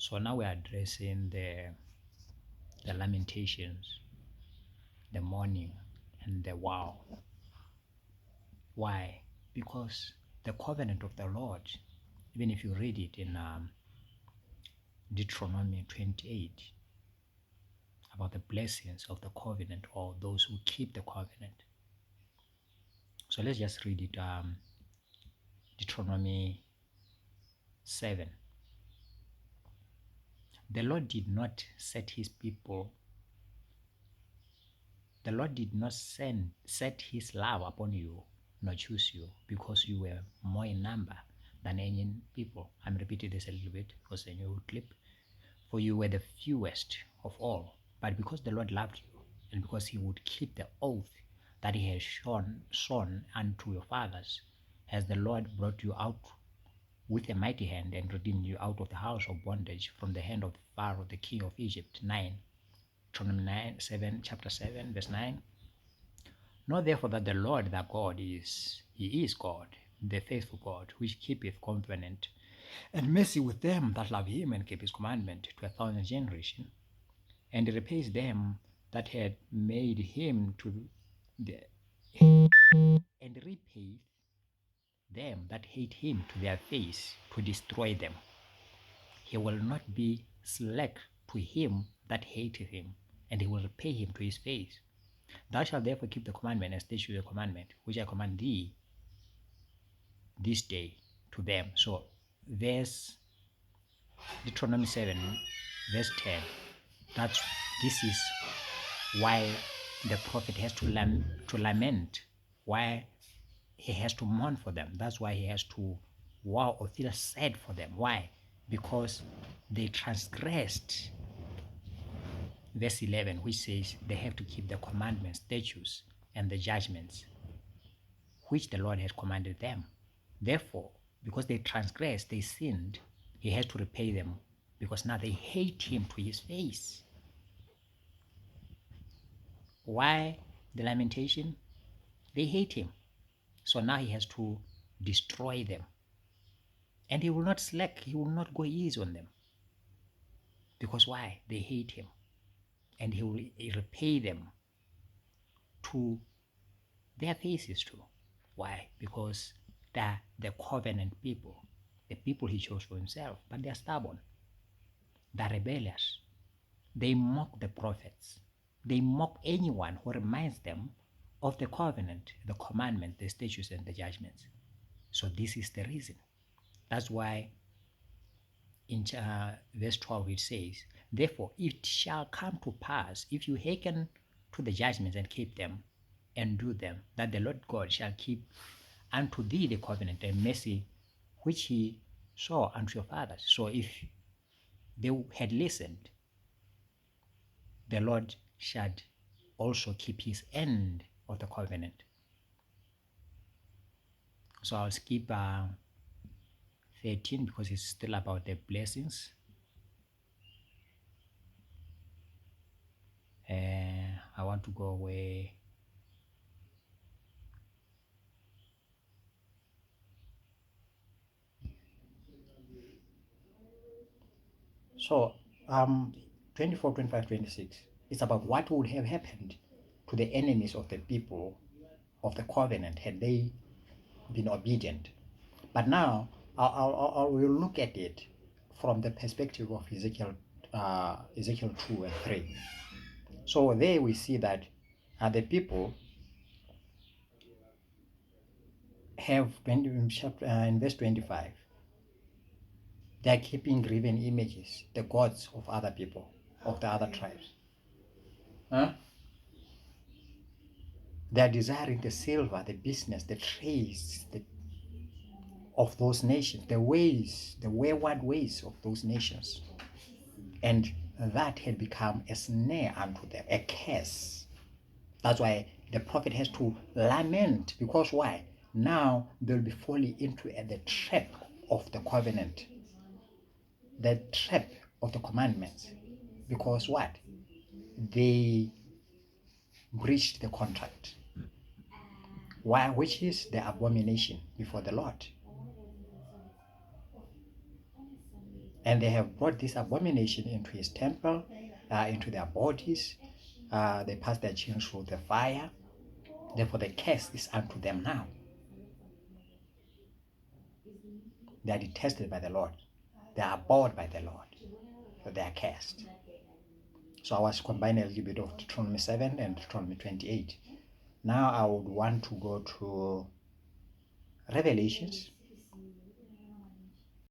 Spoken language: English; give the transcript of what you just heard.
So now we're addressing the lamentations, the mourning, and the wow. Why? Because the covenant of the Lord, even if you read it in Deuteronomy 28, about the blessings of the covenant or those who keep the covenant. So let's just read it. Deuteronomy 7. The Lord did not set his people, the Lord did not set his love upon you, nor choose you, because you were more in number than any people. I'm repeating this a little bit for a new clip. For you were the fewest of all, but because the Lord loved you, and because he would keep the oath that he has sworn unto your fathers, has the Lord brought you out with a mighty hand and redeemed you out of the house of bondage from the hand of Pharaoh, the king of Egypt. 9. Chapter 7, verse 9. Know therefore that the Lord thy God he is God, the faithful God, which keepeth covenant and mercy with them that love him and keep his commandment to 1,000 generations, and repays them that had made him to the and repay them that hate him to their face to destroy them. He will not be slack to him that hateth him, and he will repay him to his face. Thou shalt therefore keep the commandment and statute the commandment which I command thee this day to them. So verse Deuteronomy 7, verse 10. This is why the prophet has to lament, why he has to mourn for them. That's why he has to wow or feel sad for them. Why? Because they transgressed. Verse 11, which says they have to keep the commandments, statutes, and the judgments which the Lord has commanded them. Therefore, because they transgressed, they sinned, he has to repay them, because now they hate him to his face. Why the lamentation? They hate him. So now he has to destroy them. And he will not slack, he will not go easy on them. Because why? They hate him. And he will repay them to their faces too. Why? Because they're the covenant people, the people he chose for himself, but they're stubborn, they're rebellious. They mock the prophets. They mock anyone who reminds them of the covenant, the commandment, the statutes, and the judgments. So this is the reason. That's why in verse 12 it says, therefore it shall come to pass, if you hearken to the judgments and keep them and do them, that the Lord God shall keep unto thee the covenant and mercy which he swore unto your fathers. So if they had listened, the Lord shall also keep his end of the covenant. So I'll skip 13 because it's still about the blessings. I want to go away. So 24, 25, 26, it's about what would have happened to the enemies of the people of the covenant had they been obedient. But now I will look at it from the perspective of Ezekiel 2 and 3. So there we see that the people have, in verse 25, they are keeping graven images, the gods of other people, of the other tribes. They are desiring the silver, the business, the trades of those nations, the ways, the wayward ways of those nations. And that had become a snare unto them, a curse. That's why the prophet has to lament, because why? Now they'll be falling into the trap of the covenant, the trap of the commandments. Because what? They breached the contract. Why? Which is the abomination before the Lord. And they have brought this abomination into his temple, into their bodies. They pass their children through the fire. Therefore, the curse is unto them now. They are detested by the Lord. They are abhorred by the Lord. So they are cursed. So I was combining a little bit of Deuteronomy 7 and Deuteronomy 28. Now I would want to go to Revelations